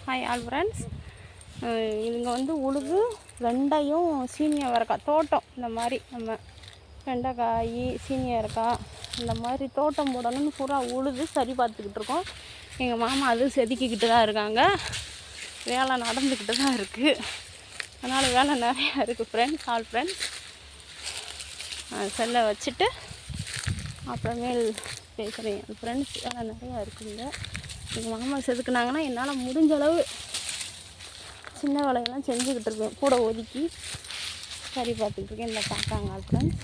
Hi all friends. இதுங்க வந்து உழுது வெண்டையும் சீனி அவரைக்காய் தோட்டம். இந்த மாதிரி நம்ம வெண்டைக்காய் சீனி அவரைக்காய் இந்த மாதிரி தோட்டம் போடணும்னு பூரா உழுது சரி பார்த்துக்கிட்டு இருக்கோம். எங்கள் மாமா அது செதுக்கிக்கிட்டு தான் இருக்காங்க. வேலை நடந்துக்கிட்டு தான் இருக்குது. அதனால் வேலை நிறையா இருக்குது ஃப்ரெண்ட்ஸ். ஆல் ஃப்ரெண்ட்ஸ், செல்லை வச்சுட்டு அப்புறமேல் பேசுகிறேன் ஃப்ரெண்ட்ஸ். வேலை நிறையா இருக்குங்க. எங்கள் மாமா செதுக்குனாங்கன்னா என்னால் முடிஞ்ச அளவு சின்ன வேலையெல்லாம் செஞ்சுக்கிட்டு இருக்கேன். கூட ஒதுக்கி சரி பார்த்துக்கிட்டு இருக்கேன். இந்த பார்த்தாங்க ஃப்ரெண்ட்ஸ்.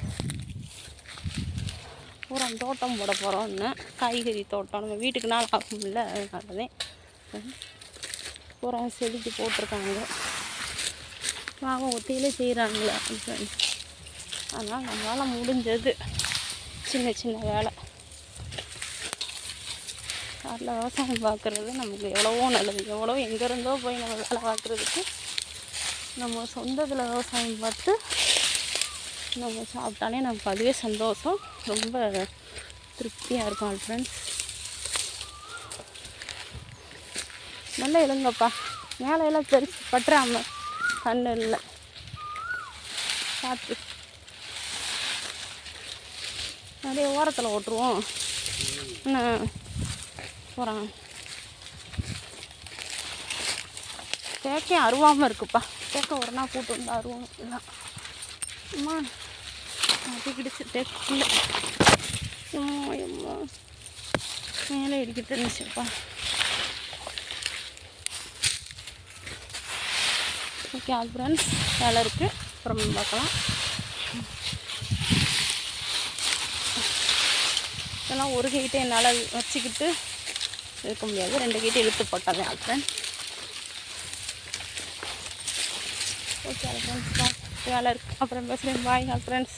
பூரா தோட்டம் போட போகிறோன்னு, காய்கறி தோட்டம் நம்ம வீட்டுக்கு நாள் ஆகும்ல, அதனால தான் பூரா செதுக்கி போட்டிருக்காங்க. மாமா ஒத்தையிலே செய்கிறாங்களே ஃப்ரெண்ட்ஸ். அதனால் நம்மளால் முடிஞ்சது சின்ன சின்ன வேலை. காட்டில் விவசாயம் பார்க்குறது நமக்கு எவ்வளவோ நல்லது. எவ்வளோ எங்கேருந்தோ போய் நம்ம வேலை பார்க்குறதுக்கு நம்ம சொந்தத்தில் விவசாயம் பார்த்து நம்ம சாப்பிட்டாலே நமக்கு அதுவே சந்தோஷம். ரொம்ப திருப்தியாக இருக்கும் ஆல் ஃப்ரெண்ட்ஸ். நல்லா எழுங்கப்பா, மேலையெல்லாம் பெருசு பட்டுறாமல் கண்ணு இல்லை பார்த்து நிறைய ஓரத்தில் ஓட்டுருவோம். போகிறாங்க தேக்கையும் அருவாமல் இருக்குப்பா. தேக்க ஒரு நாள் கூட்டு வந்து அருவாங்க எல்லாம். அம்மா மாட்டிக்கிடுச்சு தேக்கில். அம்மா மேலே இடிக்கிட்டு இருந்துச்சுப்பா. ஓகே ஆல் ஃப்ரெண்ட்ஸ், வேலை இருக்குது, அப்புறம் பார்க்கலாம். இதெல்லாம் ஒரு கைட்டை என்னால் வச்சுக்கிட்டு இருக்க முடியாது. 2 கைட்டை இழுத்து போட்டாலே all friends. Okay all friends, வேலை இருக்குது, அப்புறம் பேசுகிறேன். Bye all friends.